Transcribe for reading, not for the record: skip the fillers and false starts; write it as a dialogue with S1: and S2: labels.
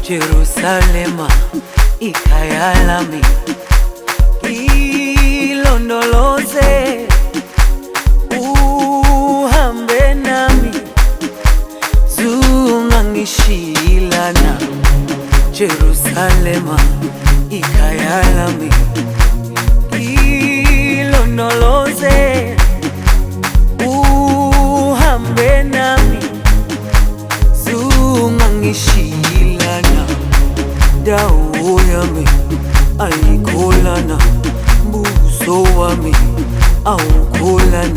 S1: Jerusalema ikhaya lami, ilondoloze uhambe nami, zungangishilana. Jerusalema ikhaya lami, ilondoloze uhambe nami, zungangishilana. Dawo yami ayikholana, mbuso wami awukholana.